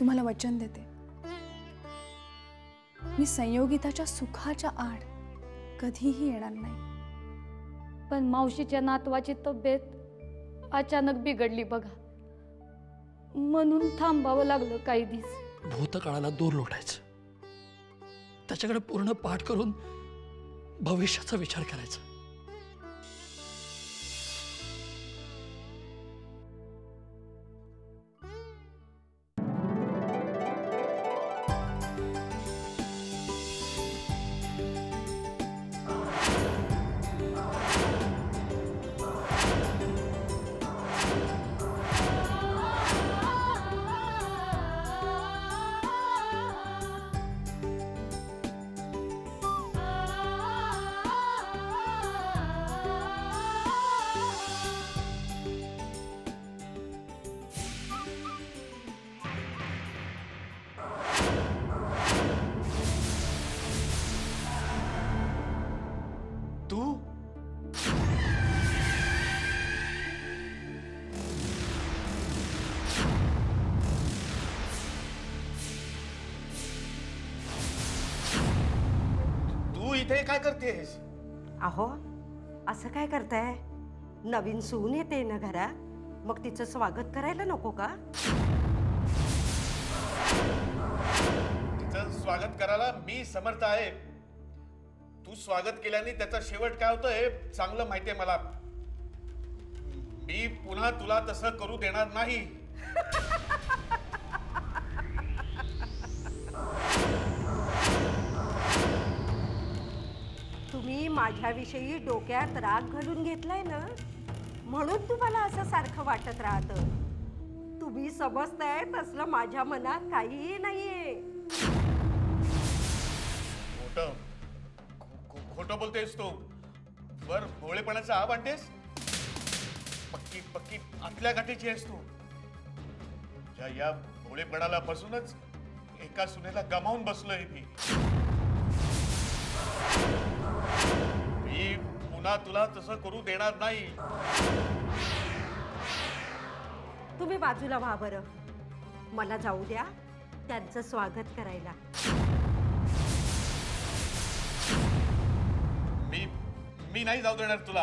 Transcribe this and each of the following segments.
तुम्हाला वचन देते, मी संयोगिताच्या सुखाच्या आड कधीही येणार नाही। पण मावशीच्या नातवाची तब्येत अचानक बिघडली बघा, म्हणून थांबावं लागलं काही दिवस। भूतकाळाला दूर लोटायचं, त्याच्याकडे पूर्ण पाठ करून भविष्याचा विचार करायचा। इथे काय करतेस? अहो, असं काय करताय? नवीन सून येते ना घरात, मग तिचं स्वागत करायला नको का? तिचं स्वागत करायला मी समर्थ आहे। तू स्वागत केल्याने त्याचा शेवट काय होतं हे चांगलं माहितीये मला। मी पुन्हा तुला तसं करू देणार नाही। तुम्ही माझ्याविषयी डोक्यात राग घालून घेतलाय ना, म्हणून तुम्हाला असं सारखं वाटत राहतं। तुम्ही समजताय तसलं माझ्या मनात काहीही नाहीये। खोटं बोलतेस तू? वर भोळेपणाचा आव आणतेस? पक्की पक्की आतल्या गाठीची आहेस तू। या भोळेपणाला बसूनच एका सुनेला गमावून बसलोय मी। मी पुन्हा तुला तसं करू देणार नाही। तुम्ही बाजूला व्हा बरं, मला जाऊ द्या त्यांचं स्वागत करायला। मी नाही जाऊ देणार तुला।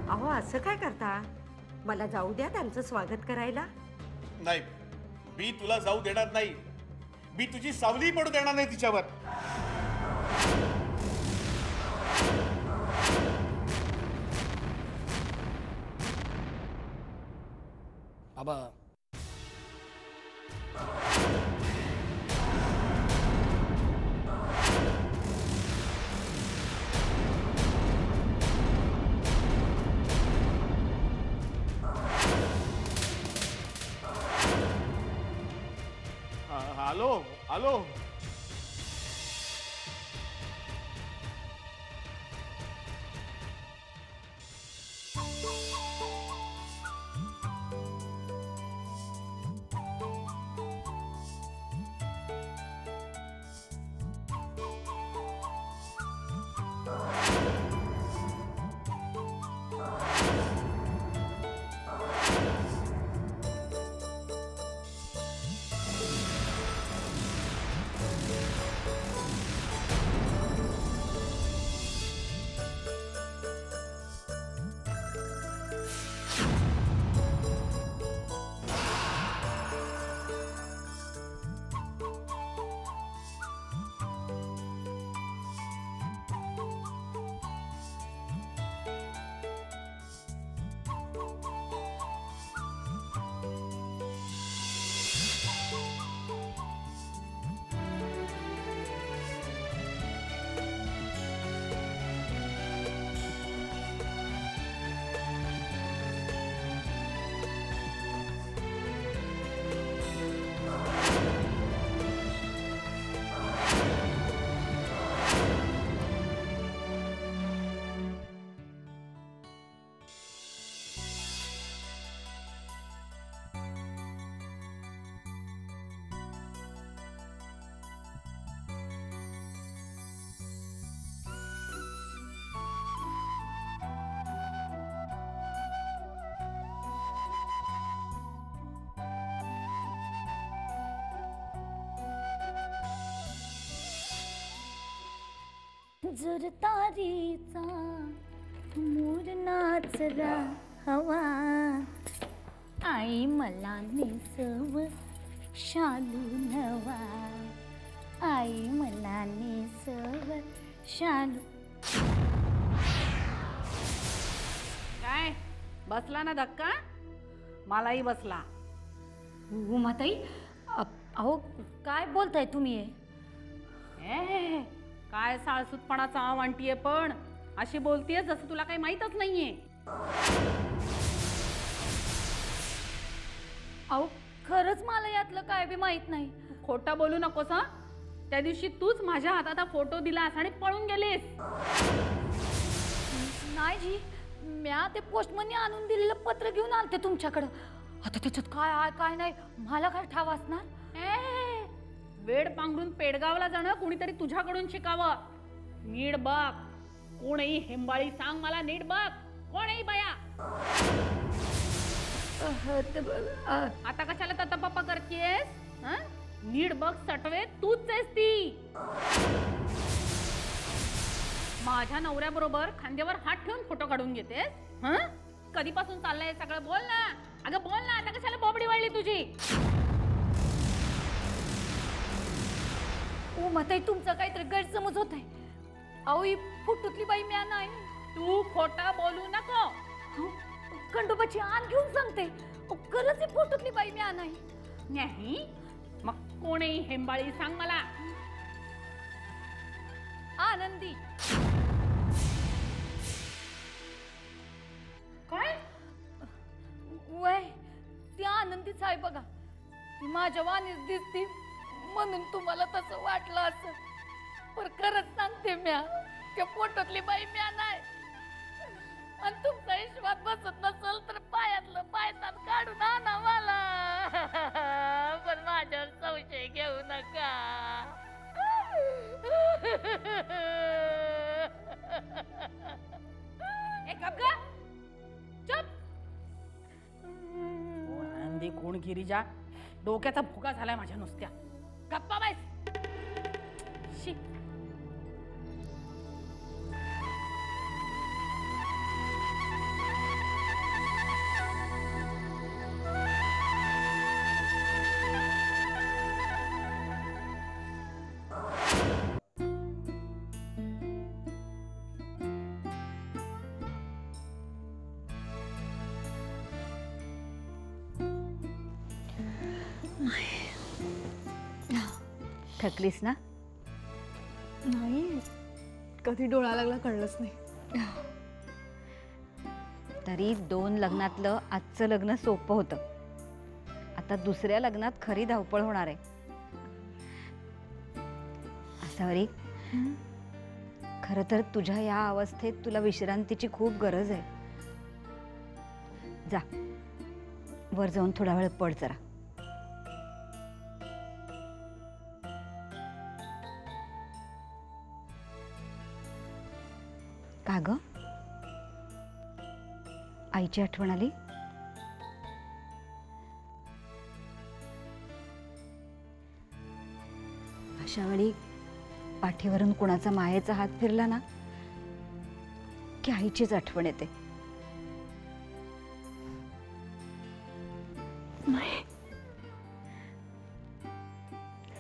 अहो, असं काय करता? मला जाऊ द्या त्यांचं स्वागत करायला। नाही, मी तुला जाऊ देणार नाही। मी तुझी सावली पडू देणार नाही तिच्यावर। बाबा, आलो आलो। जर तारीचा मोर नाचरा हवा, आई मला नेसव शालू नवा, आई मला नेसव शालू. काय बसला ना धक्का? मलाही बसला. उमाताई, अहो काय बोलताय तुम्ही? ए, काय साळसूतपणाचा आवांटीये, पण अशी बोलतीये जसं तुला काही माहीतच नाहीये. अहो खरंच मला यातलं काय बी माहित नाही. खोटं बोलू नकोस हा. त्या दिवशी तूच माझ्या हातात हा फोटो दिलास आणि पळून गेलीस. नाही जी, म्या ते पोस्टमनने आणून दिलेलं पत्र घेऊन आलते तुमच्याकडं. आता त्याच्यात काय आहे काय नाही मला काय ठाव असणार. ए, वेड पांघरून पेडगावला जाणं कोणीतरी तुझ्याकडून शिकावं. नीट बघ, कोणही हेंबाळी सांग मला, नीट बघ, कोणही बाया. आता कशाला ततापापा करतेस? नीट बघ सटवे, तूच आहेस ती. माझ्या नवऱ्याबरोबर खांद्यावर हात ठेवून फोटो काढून घेतेस. कधीपासून चाललंय सगळं? बोल ना अगं, बोल ना. आता कशाला बोबडी वळली तुझी? उमाताई, तुमचा काहीतरी गैरसमज होत आहे. अहो ही फुटुतली बाई म्या नाही. तू खोटा बोलू नको. खंडोबाची आण घेऊन सांगते, खरंच ही फुटुतली बाई म्या नाही. नाही मग कोणही हेंबाळी सांग मला. आनंदी. काय? वय ती आनंदीच आहे बघा. ती माझ्या वाणीच दिसती म्हणून तुम्हाला तसं वाटलं असं, पण खरंच सांगते म्या त्या फोटोतली बाई म्या नाही. आणि तुमचा विश्वास बसत नसल तर पायातलं पायतान काढून आणा मला. पण माझ्यावर संशय घेऊ नका. चुप. आनंदी कोण गिरिजा? डोक्याचा भुगा झालाय माझ्या नुसत्या. गप्पा बाईस. शी. थकलीस ना? नाही, कधी डोळा लागला कळलंच नाही. तरी 2 लग्नातलं आजचं लग्न सोपं होतं. आता दुसऱ्या लग्नात खरी धावपळ होणार आहे. असावरी, खरं तर तुझ्या या अवस्थेत तुला विश्रांतीची खूप गरज आहे. जा, वर जाऊन थोडा वेळ पड जरा. का ग, आईची आठवण आली? अशा वेळी पाठीवरून कुणाचा मायेचा हात फिरला ना की आईचीच आठवण येते.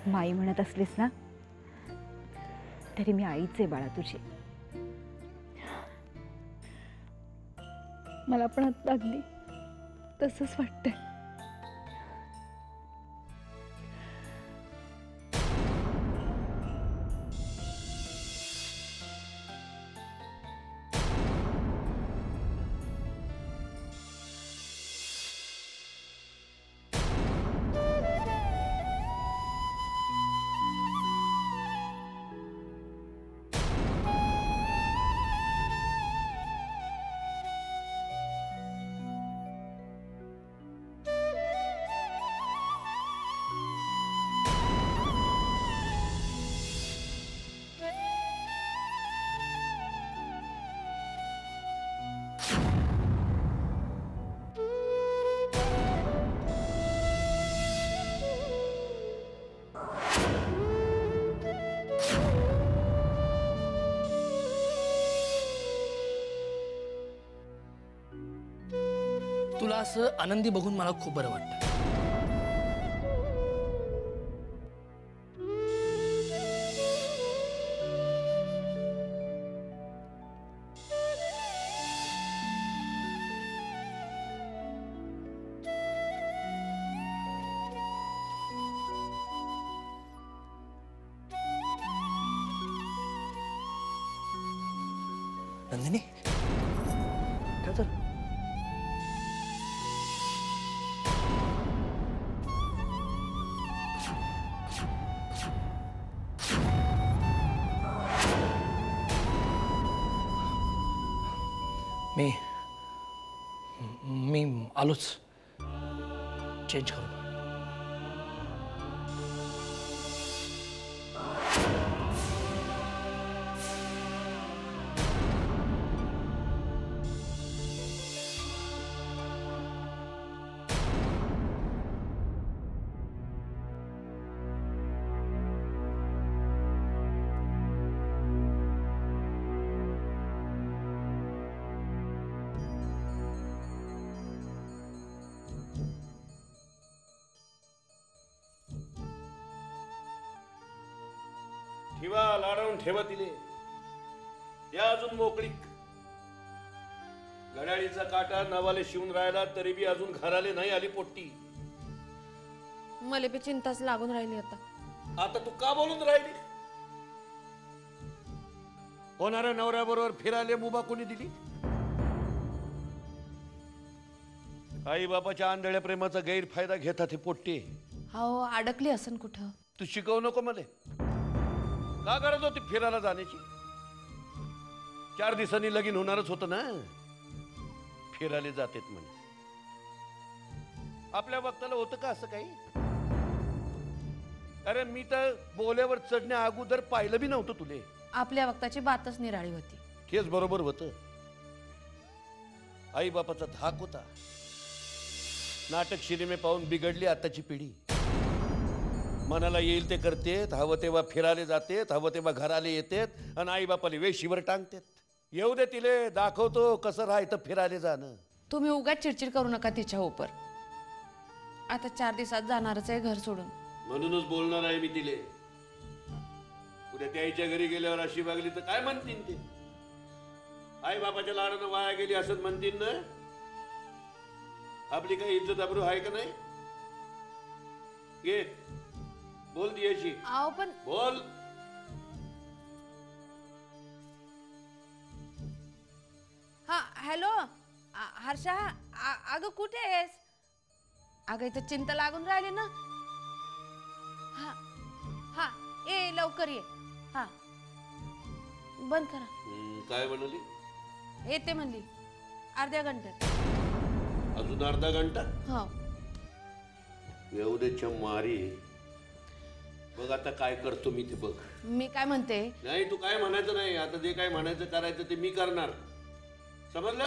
माई म्हणत असलीस ना तरी मी आईच आहे बाळा तुझी. मला पण आता अगदी तसंच वाटतंय. असं आनंदी बघून मला खूप बरं वाटतं. नंदिनी काय तर मी मी आलोच चेंज करून. ठेवा लाडवून ठेवा तिले त्या अजून मोकळीक. घड्याळीचा काटा नवाले शिवून राहिला तरी बी अजून घराले नाही आली पोट्टी. मला बी चिंताच लागून राहिली आता. आता तू का बोलून राहिली? होणाऱ्या नवऱ्याबरोबर फिरायला मुभा कोणी दिली? आई बापाच्या आंधळ्या प्रेमाचा गैरफायदा घेतात हे पोट्टे. हो अडकली असन कुठं. तू शिकवू नको मला. का गरज होती फिरायला जाण्याची? 4 दिवसांनी लगीन होणारच होतं ना. फिरायला जातेत म्हणे. आपल्या वक्ताला होतं का असं काही? अरे मी तर बोल्यावर चढण्या अगोदर पाहिलं बी नव्हतं तुले. आपल्या वक्ताची बातच निराळी होती. तेच बरोबर होतं. आई बापाचा धाक होता. नाटक सिनेमे पाहून बिघडली आताची पिढी. मनाला येईल ते करतेत, हवं तेव्हा फिरायला जातेत, हवं तेव्हा घराला येतेत आणि आई बापाला वेशीवर टांगतेत. येऊ दे तिले, दाखवतो कसं राहायचं फिरायला जाणं. तुम्ही उगाच चिडचिड करू नका तिच्या उपर. आता 4 दिवसात जाणारच आहे घर सोडून. म्हणूनच बोलणार आहे मी तिले. उद्या त्याच्या घरी गेल्यावर अशी वागली तर काय म्हणतील ते? आई बापाच्या लाडानं वाया गेली असं म्हणतील ना. आपली काही इज्जत आबरू आहे का नाही? घे बोल दियाशी. आहो पण बोल. हा हॅलो हर्षा. अगं कुठे आहेस? अगं इथं चिंता लागून राहिली ना. हा हा ये लवकर ये. हा बंद करा. काय बनवली? येते म्हणली अर्ध्या घंट्यात. अजून अर्धा घंटा? हो. येऊ दे मारी. बघ आता काय करतो मी ते बघ. मी काय म्हणते. नाही तू काय म्हणायचं नाही. आता जे काय म्हणायचं करायचं ते मी करणार. समजलं?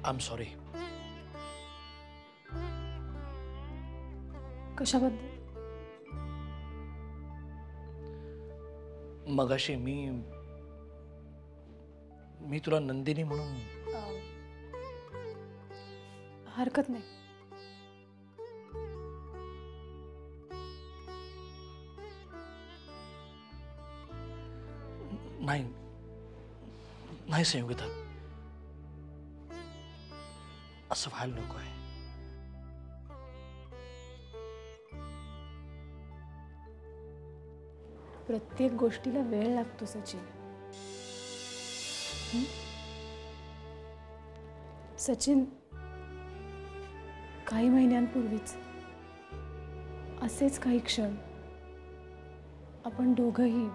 I am sorry. कशाबद्दल? मगाशी मी तुला नंदिनी म्हणून. हरकत नाही. नाही नाही संयोगिता, असं व्हायला नको आहे. प्रत्येक गोष्टीला वेळ लागतो सचिन. सचिन, काही महिन्यांपूर्वीच असेच काही क्षण आपण दोघंही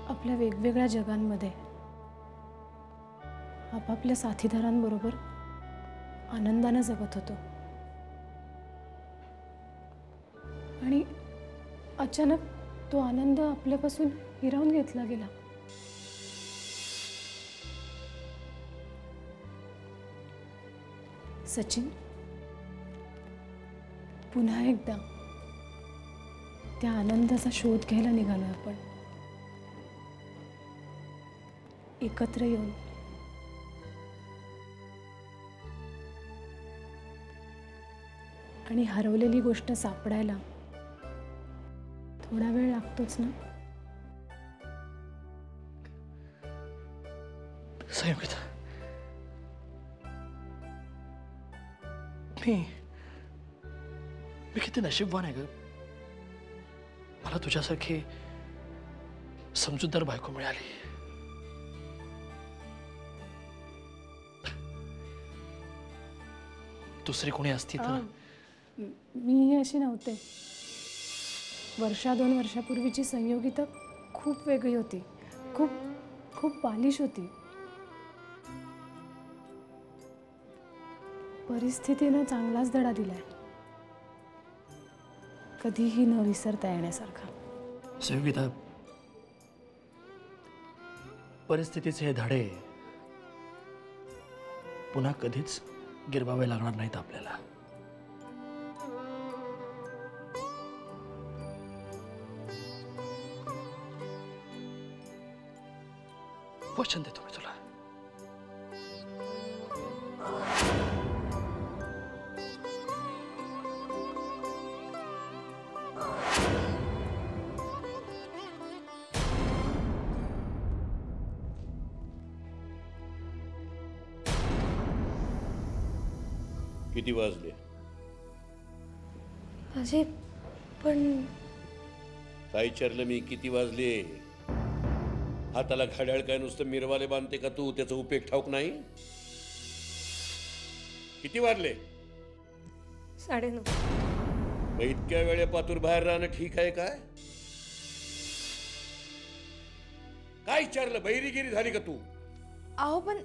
आपल्या वेगवेगळ्या जगांमध्ये आपापल्या साथीदारांबरोबर आनंदाने जगत होतो. आणि अचानक तो आनंद आपल्यापासून हिरावून घेतला गेला. सचिन, पुन्हा एकदा त्या आनंदाचा शोध घ्यायला निघालो आपण. एकत्र येऊन. आणि हरवलेली गोष्ट सापडायला थोडा वेळ लागतोच ना. संयोगिता, मी किती नशीबवान आहे ग. मला तुझ्यासारखी समजूतदार बायको मिळाली. दुसरी कोणी असती तर. मी अशी नव्हते. वर्षा 2 वर्षापूर्वीची संयोगिता खूप वेगळी होती. खूप खूप बालिश होती. परिस्थितीनं चांगलाच धडा दिलाय, कधीही न विसरता येण्यासारखा. संयोगिता, परिस्थितीचे हे धडे पुन्हा कधीच गिरवावे लागणार नाहीत आपल्याला. वचन देतो मी तुला. किती वाजले? अजय, पण काय विचारलं मी? किती वाजले? हाताला घड्याळ काय नुसतं मिरवाले बांधते का तू? त्याचा उपयोग ठाऊक नाही? किती वाजले? 9:30. मग इतक्या वेळे पातूर बाहेर राहणं ठीक आहे काय? काय विचारलं? बहिरीगिरी झाली का तू? अहो पण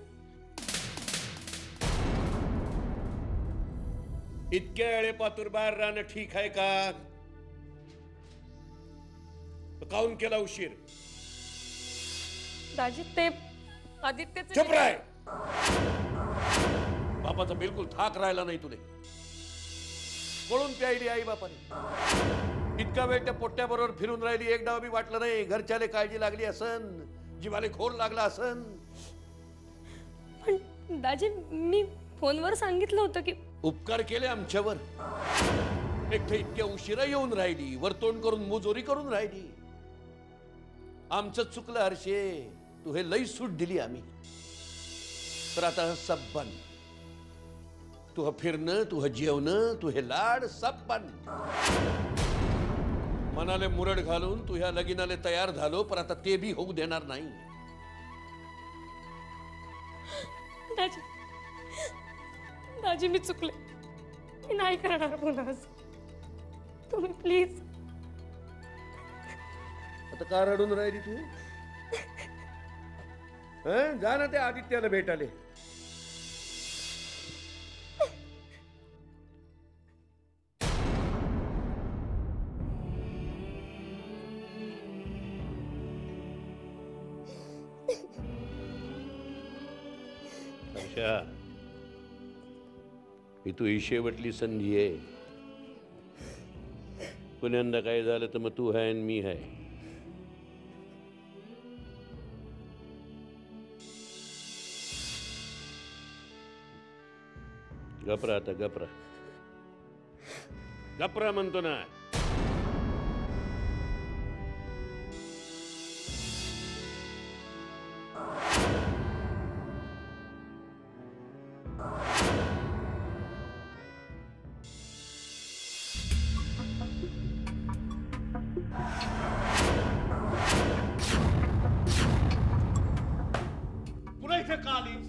इतक्या वेळे पातूर बाहेर राहणं ठीक आहे का? काऊन केला उशीर? दाजी, ते आदित्य. चुप राय. बापाचा बिलकुल थाक राहिला नाही तुले. पळून प्यायली आई बापाने. इतका वेळ त्या पोट्ट्याबरोबर फिरून राहिली, एक डाव बी वाटलं नाही. घरच्याले काळजी लागली असन, जीवाले खोर लागला असन. पण दाजी, मी फोनवर सांगितलं होतं की. उपकार केले आमच्यावर. एकटे इतक्या उशिरा येऊन राहिली, वर तोंड करून मुजोरी करून राहिली. आमचं चुकलं हर्षे. तू हे लई सूट दिली आम्ही. तर आता सब बंद. तू फिरणं, तू जेवणं, तू हे लाड सब बंद. मनाले मुरड घालून तू ह्या लगीनाले तयार झालो, पण आता ते बी होऊ देणार नाही. दाजी, दाजी, मी चुकले. मी नाही करणार पुन्हा असं. तुम्ही प्लीज. आता का रडून राहिली तू? जा ना त्या आदित्याला भेटाले. अच्छा, ही तू ही शेवटली संधी आहे. पुण्यांदा काय झालं तर मग तू आहे आणि मी आहे. गपरा आता, गपरा. गपरा म्हणतो ना. पुन्हा इथे का आलीस?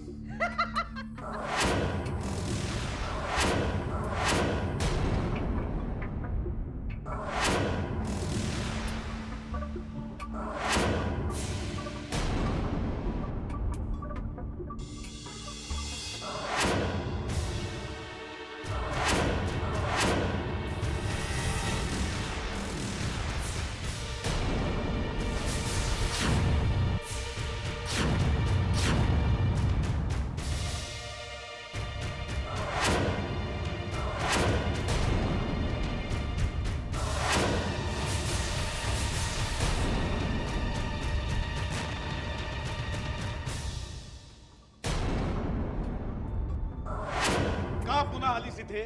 का पुन्हा आलीस इथे?